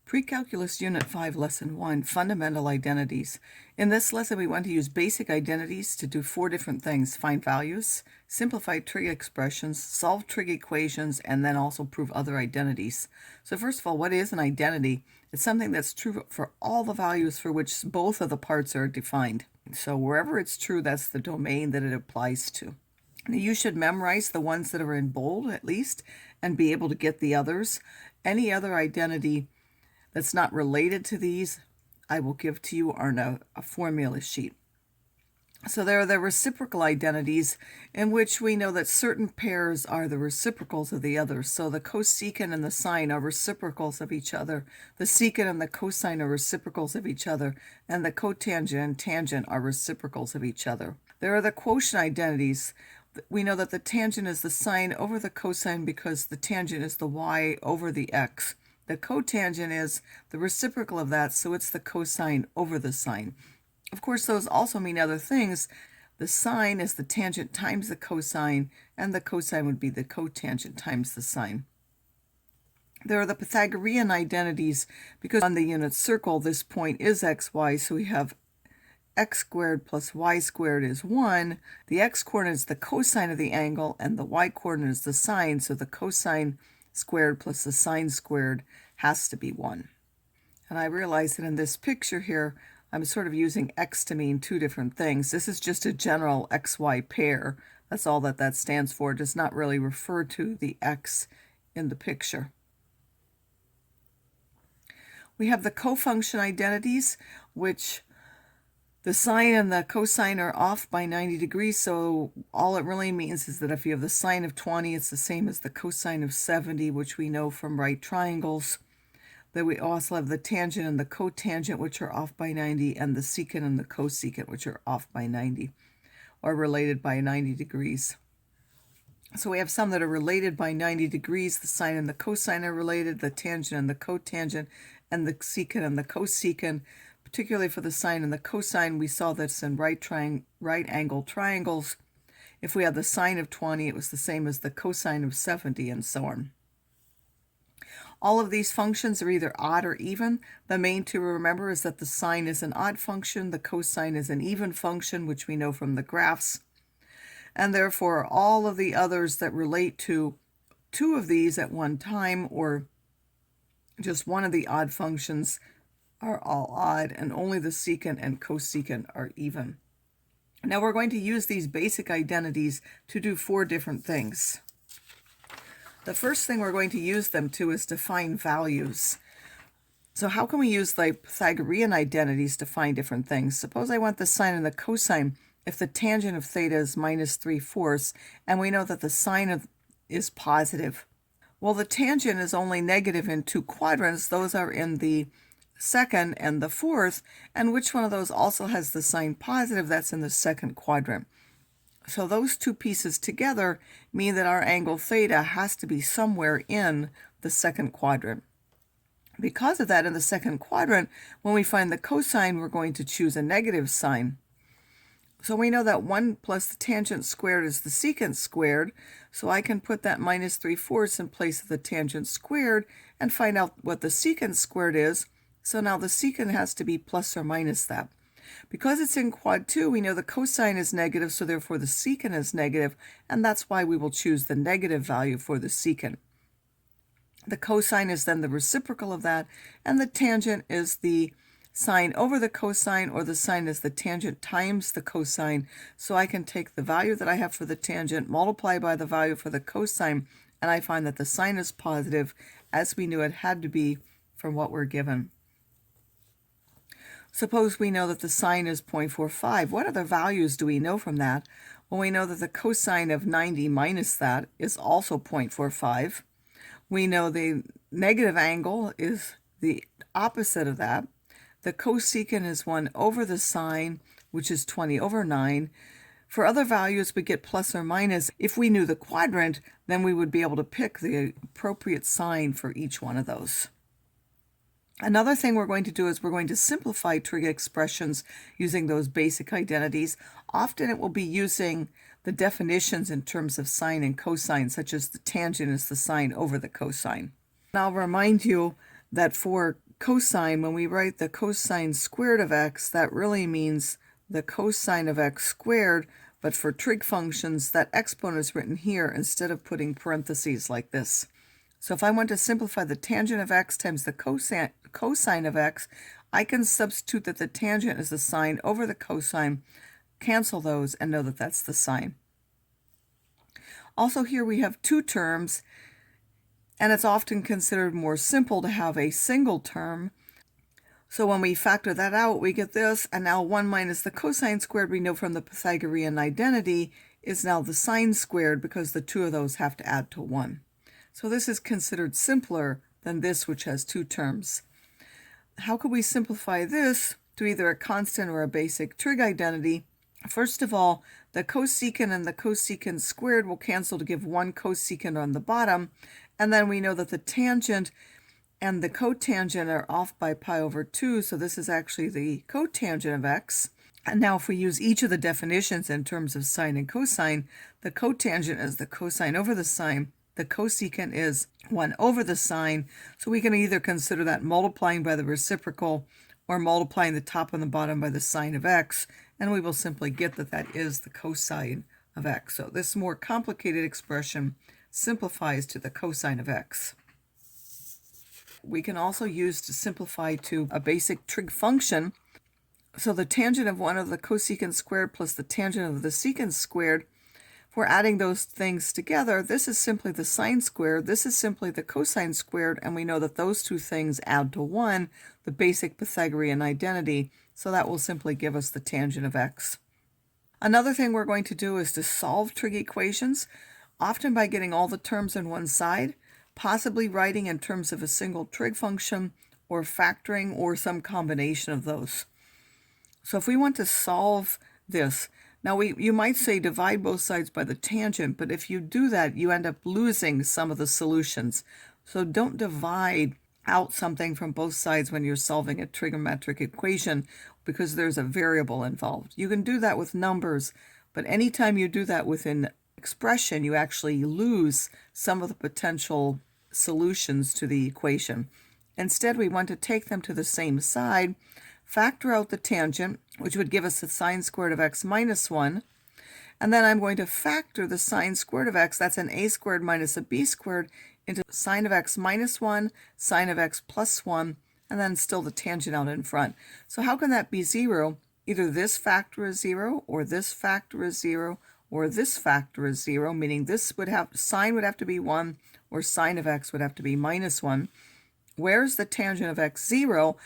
Pre-Calculus Unit 5, Lesson 1, Fundamental Identities. In this lesson, we want to use basic identities to do 4 different things: find values, simplify trig expressions, solve trig equations, and then also prove other identities. So first of all, what is an identity? It's something that's true for all the values for which both of the parts are defined. So wherever it's true, that's the domain that it applies to. Now, you should memorize the ones that are in bold, at least, and be able to get the others. Any other identity that's not related to these, I will give to you on a formula sheet. So there are the reciprocal identities, in which we know that certain pairs are the reciprocals of the others. So the cosecant and the sine are reciprocals of each other. The secant and the cosine are reciprocals of each other. And the cotangent and tangent are reciprocals of each other. There are the quotient identities. We know that the tangent is the sine over the cosine because the tangent is the y over the x. The cotangent is the reciprocal of that, so it's the cosine over the sine. Of course, those also mean other things. The sine is the tangent times the cosine, and the cosine would be the cotangent times the sine. There are the Pythagorean identities, because on the unit circle, this point is xy, so we have x squared plus y squared is 1. The x-coordinate is the cosine of the angle, and the y-coordinate is the sine, so the cosine squared plus the sine squared has to be 1. And I realize that in this picture here, I'm sort of using x to mean 2 different things. This is just a general xy pair. That's all that stands for. It does not really refer to the x in the picture. We have the cofunction identities, which the sine and the cosine are off by 90 degrees, so all it really means is that if you have the sine of 20, it's the same as the cosine of 70, which we know from right triangles. Then we also have the tangent and the cotangent, which are off by 90, and the secant and the cosecant, which are off by 90, or related by 90 degrees. So we have some that are related by 90 degrees. The sine and the cosine are related, the tangent and the cotangent, and the secant and the cosecant. Particularly for the sine and the cosine, we saw this in right angle triangles. If we had the sine of 20, it was the same as the cosine of 70, and so on. All of these functions are either odd or even. The main to remember is that the sine is an odd function, the cosine is an even function, which we know from the graphs. And therefore, all of the others that relate to 2 of these at one time, or just one of the odd functions, are all odd, and only the secant and cosecant are even. Now we're going to use these basic identities to do 4 different things. The first thing we're going to use them to is to find values. So how can we use the Pythagorean identities to find different things? Suppose I want the sine and the cosine if the tangent of theta is minus 3/4, and we know that the sine is positive. Well, the tangent is only negative in 2 quadrants. Those are in the second and the fourth, and which one of those also has the sign positive? That's in the second quadrant. So those 2 pieces together mean that our angle theta has to be somewhere in the second quadrant. Because of that, in the second quadrant, when we find the cosine, we're going to choose a negative sign. So we know that 1 plus the tangent squared is the secant squared, so I can put that minus 3/4 in place of the tangent squared and find out what the secant squared is. So now the secant has to be plus or minus that. Because it's in quad 2, we know the cosine is negative, so therefore the secant is negative, and that's why we will choose the negative value for the secant. The cosine is then the reciprocal of that, and the tangent is the sine over the cosine, or the sine is the tangent times the cosine. So I can take the value that I have for the tangent, multiply by the value for the cosine, and I find that the sine is positive, as we knew it had to be from what we're given. Suppose we know that the sine is 0.45. What other values do we know from that? Well, we know that the cosine of 90 minus that is also 0.45. We know the negative angle is the opposite of that. The cosecant is 1 over the sine, which is 20 over 9. For other values, we get plus or minus. If we knew the quadrant, then we would be able to pick the appropriate sign for each one of those. Another thing we're going to do is we're going to simplify trig expressions using those basic identities. Often it will be using the definitions in terms of sine and cosine, such as the tangent is the sine over the cosine. And I'll remind you that for cosine, when we write the cosine squared of x, that really means the cosine of x squared, but for trig functions, that exponent is written here instead of putting parentheses like this. So if I want to simplify the tangent of x times the cosine of x, I can substitute that the tangent is the sine over the cosine, cancel those, and know that that's the sine. Also here we have two terms, and it's often considered more simple to have a single term. So when we factor that out, we get this, and now 1 minus the cosine squared, we know from the Pythagorean identity, is now the sine squared because the two of those have to add to 1. So this is considered simpler than this, which has two terms. How could we simplify this to either a constant or a basic trig identity? First of all, the cosecant and the cosecant squared will cancel to give one cosecant on the bottom, and then we know that the tangent and the cotangent are off by pi over 2, so this is actually the cotangent of x. And now if we use each of the definitions in terms of sine and cosine, the cotangent is the cosine over the sine, the cosecant is 1 over the sine, so we can either consider that multiplying by the reciprocal or multiplying the top and the bottom by the sine of x, and we will simply get that that is the cosine of x. So this more complicated expression simplifies to the cosine of x. We can also use to simplify to a basic trig function. So the tangent of 1 of the cosecant squared plus the tangent of the secant squared, if we're adding those things together, this is simply the sine squared, this is simply the cosine squared, and we know that those two things add to 1, the basic Pythagorean identity, so that will simply give us the tangent of x. Another thing we're going to do is to solve trig equations, often by getting all the terms on one side, possibly writing in terms of a single trig function, or factoring, or some combination of those. So if we want to solve this, now you might say divide both sides by the tangent, but if you do that, you end up losing some of the solutions. So don't divide out something from both sides when you're solving a trigonometric equation, because there's a variable involved. You can do that with numbers, but anytime you do that with an expression, you actually lose some of the potential solutions to the equation. Instead, we want to take them to the same side, factor out the tangent, which would give us the sine squared of x minus 1, and then I'm going to factor the sine squared of x, that's an a squared minus a b squared, into sine of x minus 1, sine of x plus 1, and then still the tangent out in front. So how can that be 0? Either this factor is 0, or this factor is 0, or this factor is 0, meaning this would have, sine would have to be 1, or sine of x would have to be minus 1. Where is the tangent of x 0?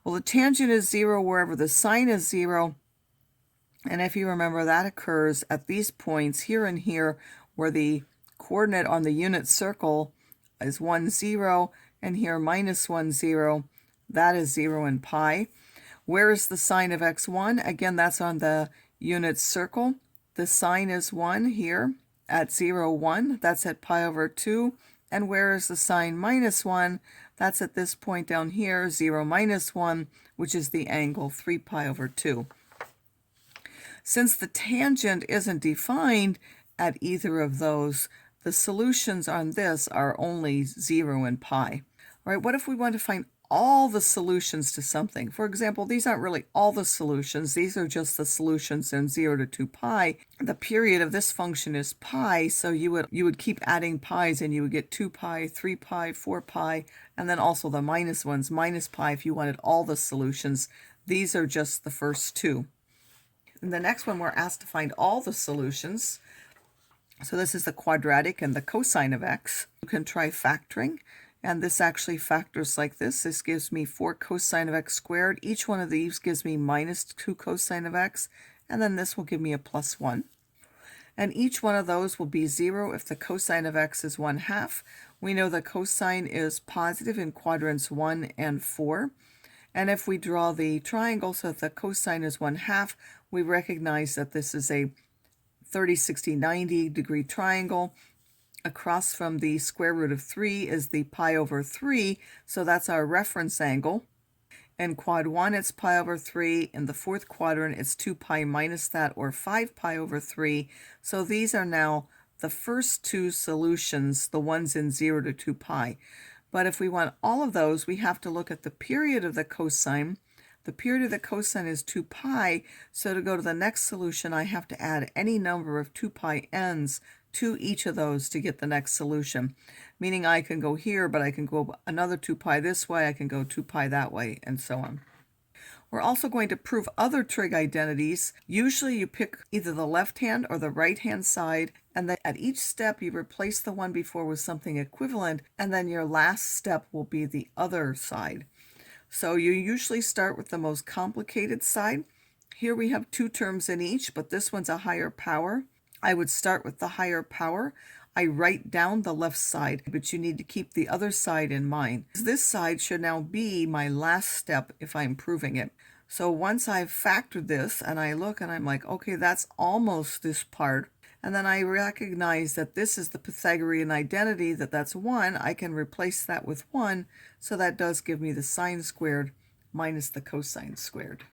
Well, the tangent is 0 wherever the sine is 0. And if you remember, that occurs at these points here and here, where the coordinate on the unit circle is 1, 0, and here minus 1, 0. That is 0 in pi. Where is the sine of x1? Again, that's on the unit circle. The sine is 1 here at 0, 1. That's at pi over 2. And where is the sine minus 1? That's at this point down here, 0 minus 1, which is the angle 3 pi over 2. Since the tangent isn't defined at either of those, the solutions on this are only 0 and pi. All right, what if we want to find all the solutions to something? For example, these aren't really all the solutions. These are just the solutions in 0 to 2 pi. The period of this function is pi, so you would keep adding pi's, and you would get 2 pi, 3 pi, 4 pi, and then also the minus ones, minus pi if you wanted all the solutions. These are just the first two. In the next one, we're asked to find all the solutions. So this is the quadratic and the cosine of x. You can try factoring. And this actually factors like this. This gives me 4 cosine of x squared. Each one of these gives me minus 2 cosine of x. And then this will give me a plus 1. And each one of those will be 0 if the cosine of x is 1/2. We know the cosine is positive in quadrants 1 and 4. And if we draw the triangle so that the cosine is 1/2, we recognize that this is a 30, 60, 90 degree triangle. Across from the square root of 3 is the pi over 3, so that's our reference angle. In quad 1, it's pi over 3. In the fourth quadrant, it's 2 pi minus that, or 5 pi over 3. So these are now the first two solutions, the ones in 0 to 2 pi. But if we want all of those, we have to look at the period of the cosine. The period of the cosine is 2 pi, so to go to the next solution, I have to add any number of 2 pi n's to each of those to get the next solution. Meaning I can go here, but I can go another 2 pi this way, I can go 2 pi that way, and so on. We're also going to prove other trig identities. Usually you pick either the left hand or the right hand side, and then at each step you replace the one before with something equivalent, and then your last step will be the other side. So you usually start with the most complicated side. Here we have 2 terms in each, but this one's a higher power. I would start with the higher power. I write down the left side, but you need to keep the other side in mind. This side should now be my last step if I'm proving it. So once I've factored this and I look and I'm like, okay, that's almost this part. And then I recognize that this is the Pythagorean identity, that's 1. I can replace that with 1. So that does give me the sine squared minus the cosine squared.